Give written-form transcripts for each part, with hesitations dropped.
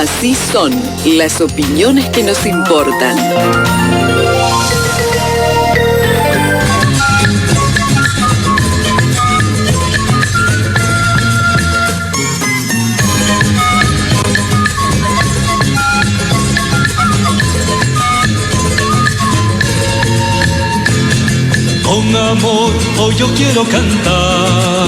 Así son las opiniones que nos importan. Con amor hoy yo quiero cantar.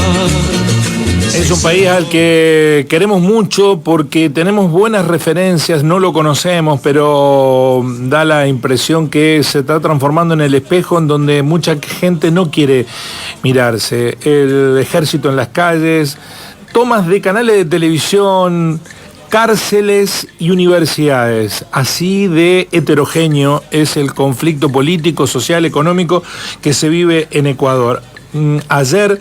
Es un país al que queremos mucho porque tenemos buenas referencias, no lo conocemos, pero da la impresión que se está transformando en el espejo en donde mucha gente no quiere mirarse. El ejército en las calles, tomas de canales de televisión, cárceles y universidades. Así de heterogéneo es el conflicto político, social, económico que se vive en Ecuador. Ayer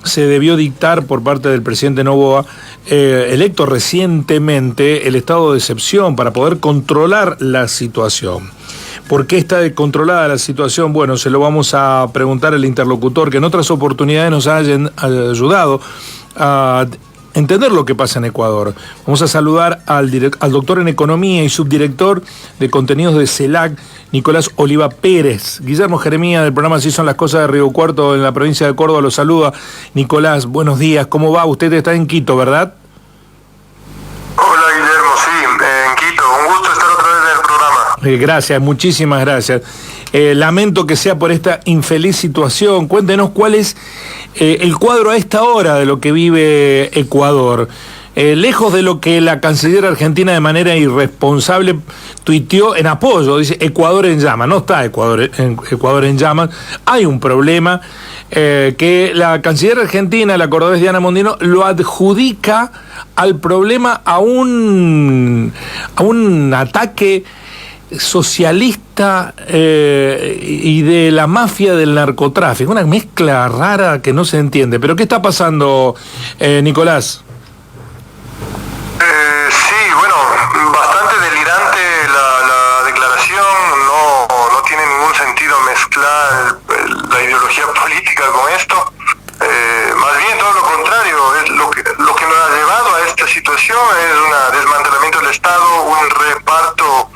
se debió dictar por parte del presidente Noboa, electo recientemente, el estado de excepción para poder controlar la situación. ¿Por qué está descontrolada la situación? Bueno, se lo vamos a preguntar al interlocutor que en otras oportunidades nos ha ayudado a entender lo que pasa en Ecuador. Vamos a saludar al doctor en Economía y subdirector de contenidos de CELAC, Nicolás Oliva Pérez. Guillermo Jeremía, del programa Así son las cosas de Río Cuarto, en la provincia de Córdoba, lo saluda. Nicolás, buenos días, ¿cómo va? Usted está en Quito, ¿verdad? Hola Guillermo, sí, en Quito. Un gusto estar otra vez en el programa. Gracias, muchísimas gracias. Lamento que sea por esta infeliz situación. Cuéntenos cuál es el cuadro a esta hora de lo que vive Ecuador. Lejos de lo que la canciller argentina de manera irresponsable tuiteó en apoyo, dice Ecuador en llamas. No está Ecuador en llamas. Hay un problema que la canciller argentina, la cordobés Diana Mondino, lo adjudica al problema a un ataque socialista y de la mafia del narcotráfico, una mezcla rara que no se entiende. ¿Pero qué está pasando, Nicolás? Sí, bueno, bastante delirante la declaración, no tiene ningún sentido mezclar la ideología política con esto, más bien todo lo contrario, es lo que nos ha llevado a esta situación es un desmantelamiento del Estado, un reparto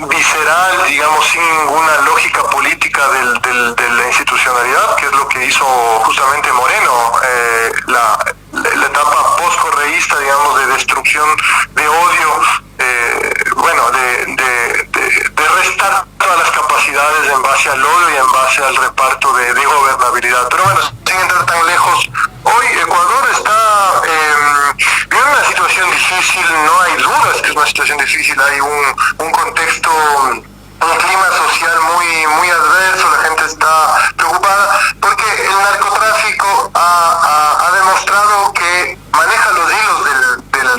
visceral, digamos, sin ninguna lógica política de la institucionalidad, que es lo que hizo justamente Moreno, la etapa post-correísta, digamos, de destrucción, de odio, de restar todas las capacidades en base al odio y en base al reparto de gobernabilidad. Pero bueno, sin entrar tan lejos, hoy Ecuador está vive una situación difícil, no hay dudas que es una situación difícil, hay un contexto, un clima social muy adverso, la gente está preocupada porque el narcotráfico ha demostrado que maneja los hilos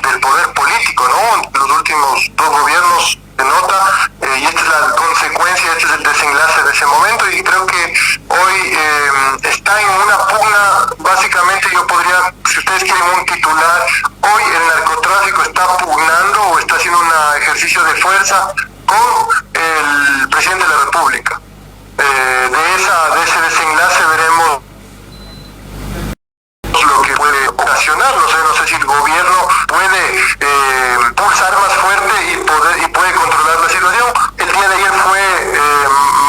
del poder político, ¿no? Los últimos dos gobiernos se nota, y esta es la consecuencia, este es el desenlace de ese momento, y creo que hoy está en una pugna, básicamente yo podría, si ustedes quieren un titular, hoy el narcotráfico está pugnando o está haciendo un ejercicio de fuerza con el presidente de la República. De ese desenlace veremos lo que puede ocasionar, no sé si el gobierno puede pulsar más fuerte y puede controlar la situación. El día de ayer fue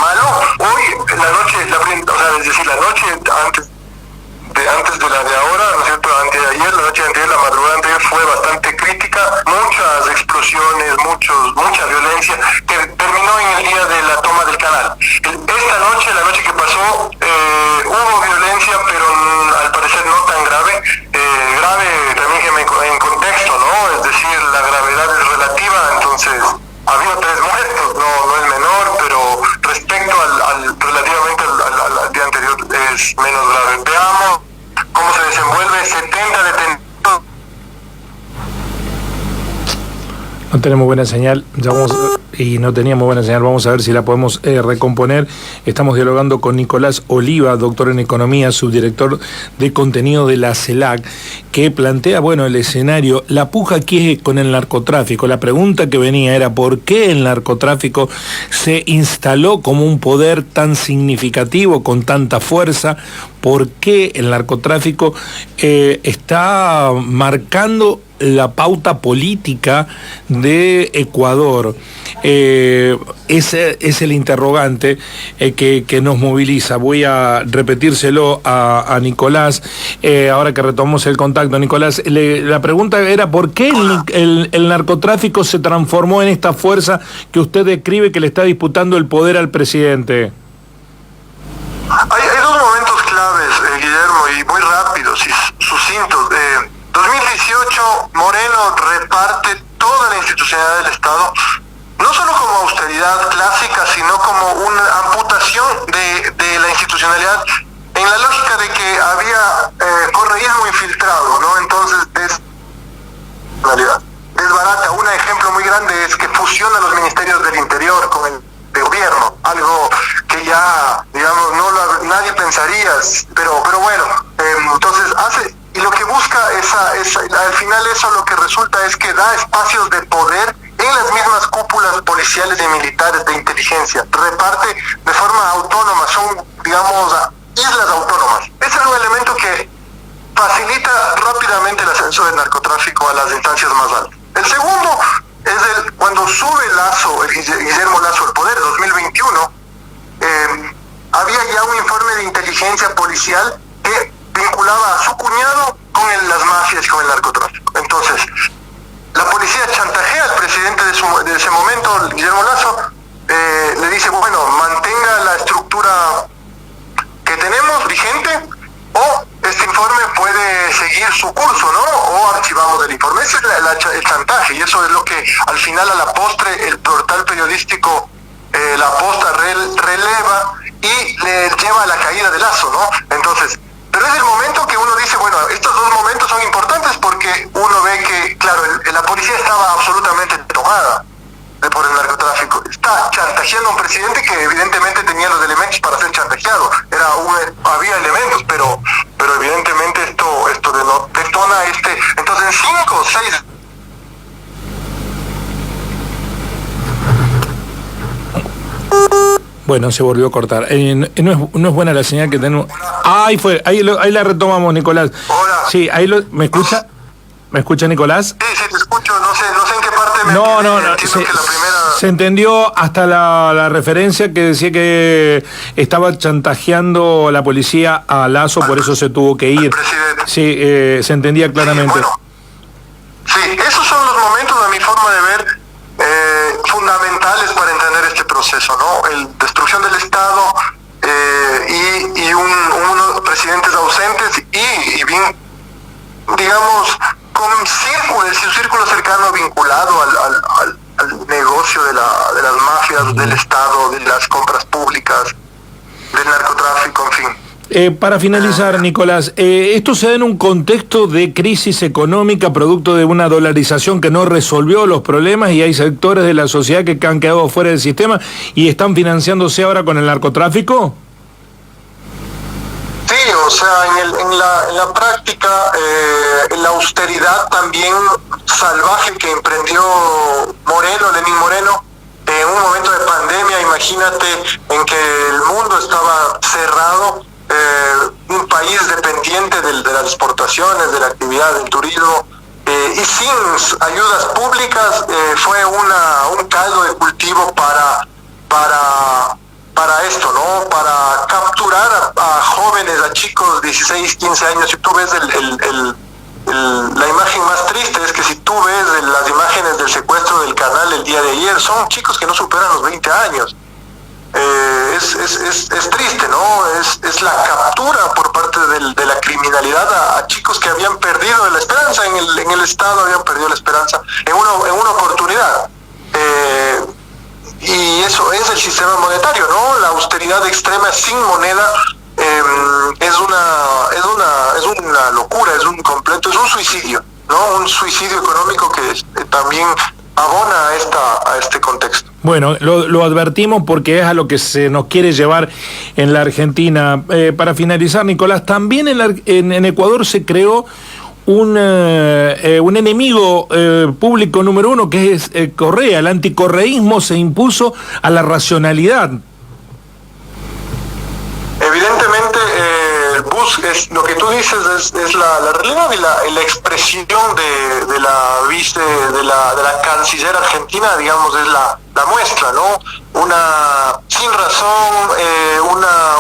malo, hoy la noche, es decir, la noche antes de la de ahora, ¿no es cierto? Antes de ayer, la noche anterior, la madrugada anterior fue bastante crítica, muchas explosiones, mucha violencia, que terminó en el día de la toma del canal. Esta noche, la noche que pasó, hubo violencia, pero al parecer no tan grave. Grave también en contexto, ¿no? Es decir, la gravedad es relativa, entonces ha habido 3 muertos, no es menor, pero respecto relativamente al día anterior es menos grave. Veamos cómo se desenvuelve. 70 detenidos. No tenemos buena señal, no teníamos buena señal, vamos a ver si la podemos recomponer. Estamos dialogando con Nicolás Oliva, doctor en Economía, subdirector de contenido de la CELAC, que plantea, el escenario, la puja aquí es con el narcotráfico. La pregunta que venía era ¿por qué el narcotráfico se instaló como un poder tan significativo, con tanta fuerza? ¿Por qué el narcotráfico está marcando la pauta política de Ecuador. Ese es el interrogante que nos moviliza. Voy a repetírselo a Nicolás, ahora que retomamos el contacto. Nicolás, la pregunta era ¿por qué el narcotráfico se transformó en esta fuerza que usted describe que le está disputando el poder al presidente? Hay dos momentos claves, Guillermo, y muy rápidos y sucintos. 2018, Moreno reparte toda la institucionalidad del Estado, no solo como austeridad clásica, sino como una amputación de la institucionalidad en la lógica de que había correísmo infiltrado, ¿no? Entonces, desbarata. Un ejemplo muy grande es que fusiona los ministerios del Interior con el de gobierno, algo que ya, digamos, nadie pensaría, pero bueno, entonces hace, y lo que busca al final eso lo que resulta es que da espacios de poder en las mismas cúpulas policiales y militares de inteligencia, reparte de forma autónoma, son, digamos, islas autónomas. Ese es un elemento que facilita rápidamente el ascenso del narcotráfico a las instancias más altas. El segundo es cuando sube Guillermo Lasso al poder, 2021, había ya un informe de inteligencia policial que vinculaba a su cuñado con las mafias y con el narcotráfico. Entonces, la policía chantajea al presidente de ese momento, Guillermo Lasso, le dice, bueno, mantenga la estructura que tenemos vigente, o este informe puede seguir su curso, ¿no? O archivamos el informe. Ese es el chantaje, y eso es lo que al final, a la postre, el portal periodístico La Posta releva y le lleva a la caída de Lasso, ¿no? Entonces, pero es el momento que uno dice, bueno, estos dos momentos son importantes porque uno ve que, claro, la policía estaba absolutamente tomada por el narcotráfico. Está chantajeando a un presidente que evidentemente tenía los elementos para ser chantajeado. Había elementos, pero evidentemente esto detona entonces en 5 o 6. Bueno, se volvió a cortar. No es buena la señal que tenemos. Ahí fue, ahí la retomamos, Nicolás. Hola. Sí, ¿me escucha? ¿Me escucha, Nicolás? Sí, te escucho, no sé en qué parte se entendió hasta la referencia que decía que estaba chantajeando la policía a Lasso, por eso se tuvo que ir. Sí, se entendía claramente. Sí, esos son los momentos, a mi forma de ver, fundamentales para entender este proceso, ¿no? Destrucción del Estado y unos presidentes ausentes y bien, digamos, con un círculo cercano vinculado al negocio de las mafias, del Estado, de las compras públicas, del narcotráfico, en fin. Para finalizar, Nicolás, esto se da en un contexto de crisis económica producto de una dolarización que no resolvió los problemas, y hay sectores de la sociedad que han quedado fuera del sistema y están financiándose ahora con el narcotráfico. Sí, o sea, en la práctica, la austeridad también salvaje que emprendió Lenín Moreno, en un momento de pandemia, imagínate, en que el mundo estaba cerrado, un país dependiente de las exportaciones, de la actividad del turismo, y sin ayudas públicas, fue un caldo de cultivo para esto, ¿no? Para capturar a jóvenes, a chicos de 16, 15 años. Si tú ves la imagen más triste, es que si tú ves las imágenes del secuestro del Canal el día de ayer, son chicos que no superan los 20 años. Es triste, ¿no? Es la captura por parte de la criminalidad a chicos que habían perdido la esperanza en el Estado, habían perdido la esperanza en una oportunidad. Y eso es el sistema monetario, ¿no? La austeridad extrema sin moneda es una locura, es un suicidio, ¿no? Un suicidio económico que también abona a este contexto. Bueno, lo advertimos porque es a lo que se nos quiere llevar en la Argentina. Para finalizar, Nicolás, también en Ecuador se creó un enemigo público número uno, que es Correa. El anticorreísmo se impuso a la racionalidad. Evidentemente lo que tú dices es la realidad, y la expresión de la canciller argentina, digamos, es la muestra, ¿no? Una sin razón,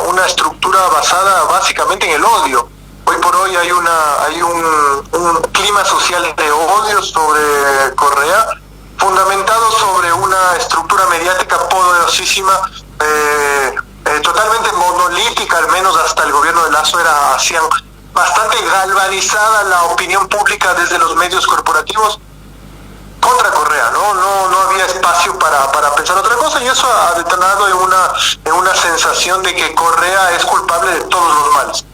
una estructura basada básicamente en el odio. Hoy por hoy hay un clima social de odio sobre Correa, fundamentado sobre una estructura mediática poderosísima, totalmente monolítica, al menos hasta el gobierno de Lasso hacían bastante galvanizada la opinión pública desde los medios corporativos contra Correa, no había espacio para pensar otra cosa, y eso ha detonado en una sensación de que Correa es culpable de todos los males.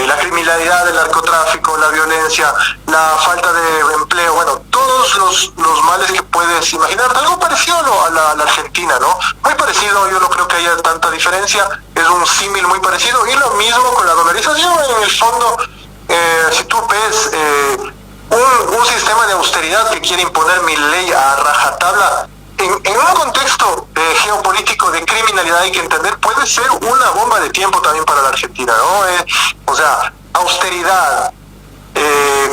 La criminalidad, el narcotráfico, la violencia, la falta de empleo, bueno, todos los males que puedes imaginar, algo parecido a la Argentina, ¿no? Muy parecido, yo no creo que haya tanta diferencia, es un símil muy parecido, y lo mismo con la dolarización. En el fondo, si tú ves un sistema de austeridad que quiere imponer Milei a rajatabla, en un contexto geopolítico de criminalidad, hay que entender, puede ser una bomba de tiempo también para la Argentina, ¿no? O sea, austeridad,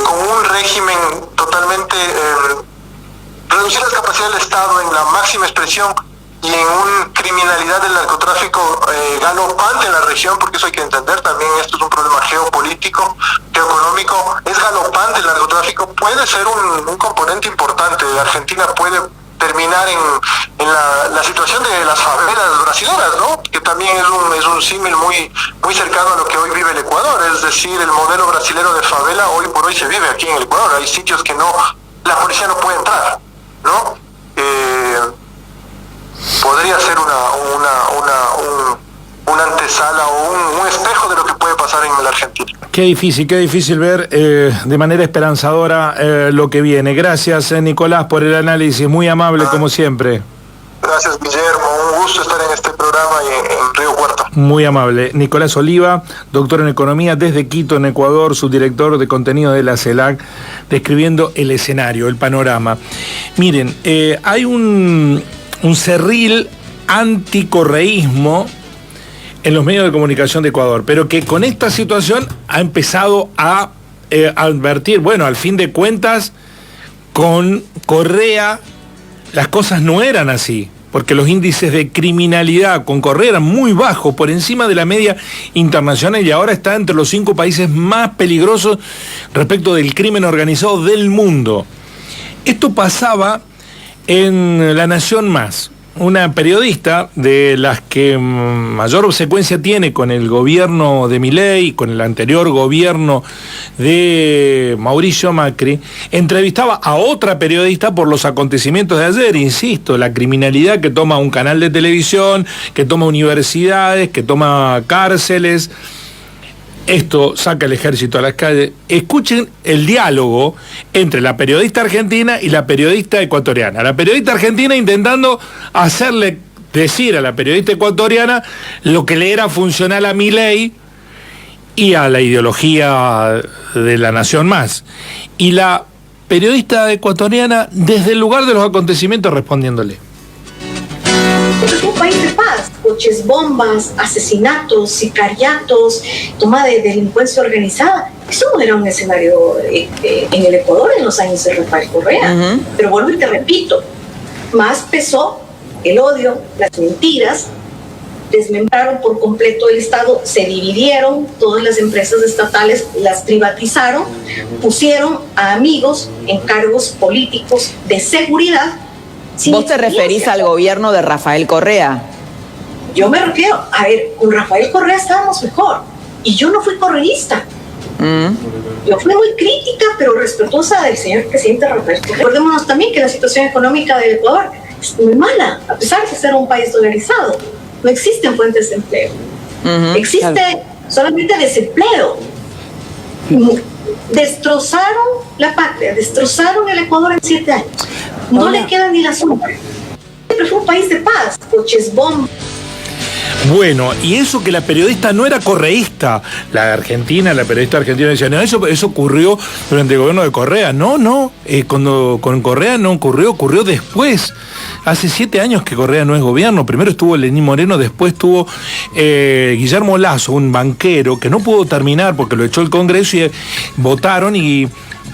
con un régimen totalmente, reducir las capacidades del Estado en la máxima expresión, y en una criminalidad del narcotráfico galopante en la región, porque eso hay que entender también, esto es un problema geopolítico, geoeconómico, es galopante el narcotráfico, puede ser un componente importante. Argentina puede terminar en la situación de las favelas brasileras, ¿no? Que también es un símil muy cercano a lo que hoy vive el Ecuador, es decir, el modelo brasilero de favela hoy por hoy se vive aquí en el Ecuador. Hay sitios que la policía no puede entrar, ¿no? Podría ser una antesala o un espejo de lo que puede pasar en la Argentina. Qué difícil ver de manera esperanzadora lo que viene. Gracias, Nicolás, por el análisis, muy amable como siempre. Gracias, Guillermo, un gusto estar en este programa y en Río Cuarto. Muy amable. Nicolás Oliva, doctor en Economía desde Quito, en Ecuador, subdirector de contenido de la CELAC, describiendo el escenario, el panorama. Miren, hay un cerril anticorreísmo en los medios de comunicación de Ecuador, pero que con esta situación ha empezado a advertir, bueno, al fin de cuentas, con Correa las cosas no eran así, porque los índices de criminalidad con Correa eran muy bajos, por encima de la media internacional, y ahora está entre los 5 países más peligrosos respecto del crimen organizado del mundo. Esto pasaba en La Nación Más, una periodista de las que mayor obsecuencia tiene con el gobierno de Milei, con el anterior gobierno de Mauricio Macri, entrevistaba a otra periodista por los acontecimientos de ayer, insisto, la criminalidad que toma un canal de televisión, que toma universidades, que toma cárceles. Esto saca el ejército a las calles. Escuchen el diálogo entre la periodista argentina y la periodista ecuatoriana. La periodista argentina intentando hacerle decir a la periodista ecuatoriana lo que le era funcional a Milei y a la ideología de La Nación Más. Y la periodista ecuatoriana desde el lugar de los acontecimientos respondiéndole. Es un país de paz, coches, bombas, asesinatos, sicariatos, toma de delincuencia organizada. Eso no era un escenario en el Ecuador en los años de Rafael Correa. Pero vuelvo y te repito, más pesó el odio, las mentiras, desmembraron por completo el Estado, se dividieron, todas las empresas estatales las privatizaron, pusieron a amigos en cargos políticos de seguridad. ¿Vos te referís al gobierno de Rafael Correa? Yo me refiero, a ver, con Rafael Correa estábamos mejor, y yo no fui correísta. Yo fui muy crítica, pero respetuosa del señor presidente Rafael Correa. Recordémonos también que la situación económica del Ecuador es muy mala, a pesar de ser un país dolarizado. No existen fuentes de empleo. Existe solamente desempleo. Destrozaron la patria, destrozaron el Ecuador en 7 años. No le queda ni la sombra. Siempre fue un país de paz, coches, bombas. Bueno, y eso que la periodista no era correísta, la periodista argentina decía, no, eso ocurrió durante el gobierno de Correa. No, cuando con Correa no ocurrió después. Hace 7 años que Correa no es gobierno. Primero estuvo Lenín Moreno, después estuvo Guillermo Lasso, un banquero que no pudo terminar porque lo echó el Congreso y votaron y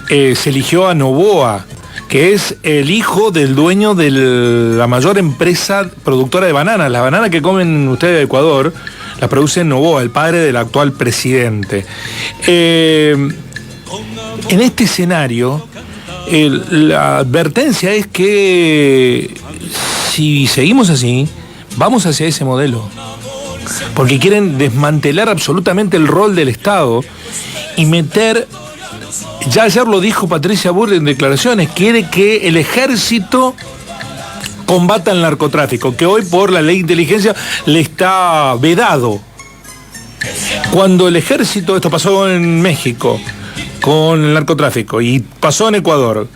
se eligió a Noboa, que es el hijo del dueño de la mayor empresa productora de bananas. Las bananas que comen ustedes de Ecuador, las produce Noboa, el padre del actual presidente. En este escenario, la advertencia es que si seguimos así, vamos hacia ese modelo. Porque quieren desmantelar absolutamente el rol del Estado y meter... Ya ayer lo dijo Patricia Bullrich en declaraciones, quiere que el ejército combata el narcotráfico, que hoy por la ley de inteligencia le está vedado. Cuando el ejército, esto pasó en México con el narcotráfico y pasó en Ecuador,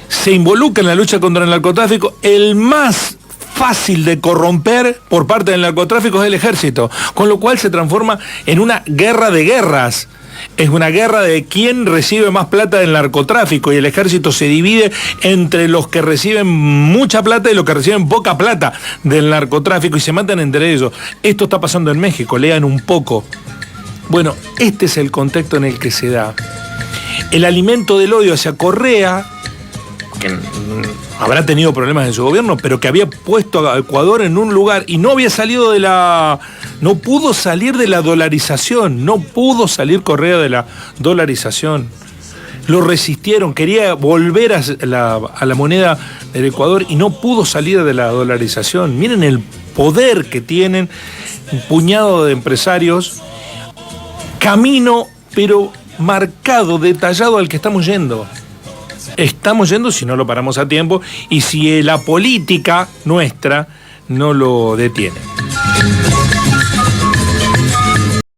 se involucra en la lucha contra el narcotráfico, el más fácil de corromper por parte del narcotráfico es el ejército, con lo cual se transforma en una guerra de guerras. Es una guerra de quién recibe más plata del narcotráfico y el ejército se divide entre los que reciben mucha plata y los que reciben poca plata del narcotráfico y se matan entre ellos. Esto está pasando en México, lean un poco. Bueno, este es el contexto en el que se da. El alimento del odio hacia Correa, que habrá tenido problemas en su gobierno, pero que había puesto a Ecuador en un lugar y no había salido no pudo salir de la dolarización, no pudo salir Correa de la dolarización. Lo resistieron, quería volver a la moneda del Ecuador y no pudo salir de la dolarización. Miren el poder que tienen un puñado de empresarios, camino pero marcado, detallado al que estamos yendo. Estamos yendo si no lo paramos a tiempo y si la política nuestra no lo detiene.